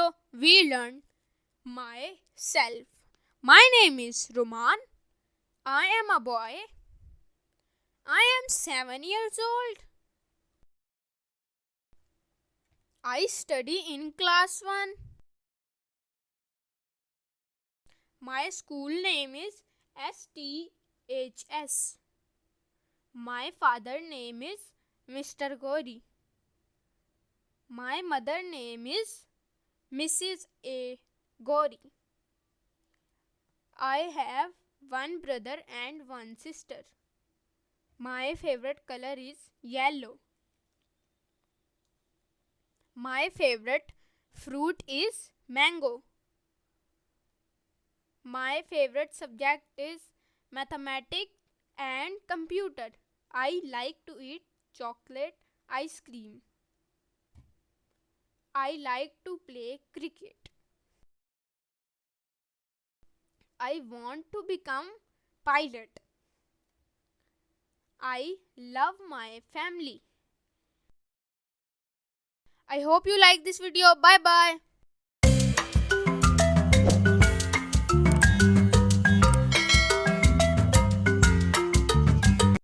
video, we learn myself. My name is Roman. I am a boy. I am 7 years old. I study in class 1. My school name is STHS. My father name is Mr. Gori. My mother name is Mrs. A. Gori. I have one brother and one sister. My favorite color is yellow. My favorite fruit is mango. My favorite subject is mathematics and computer. I like to eat chocolate ice cream. I like to play cricket. I want to become pilot. I love my family. I hope you like this video. Bye bye.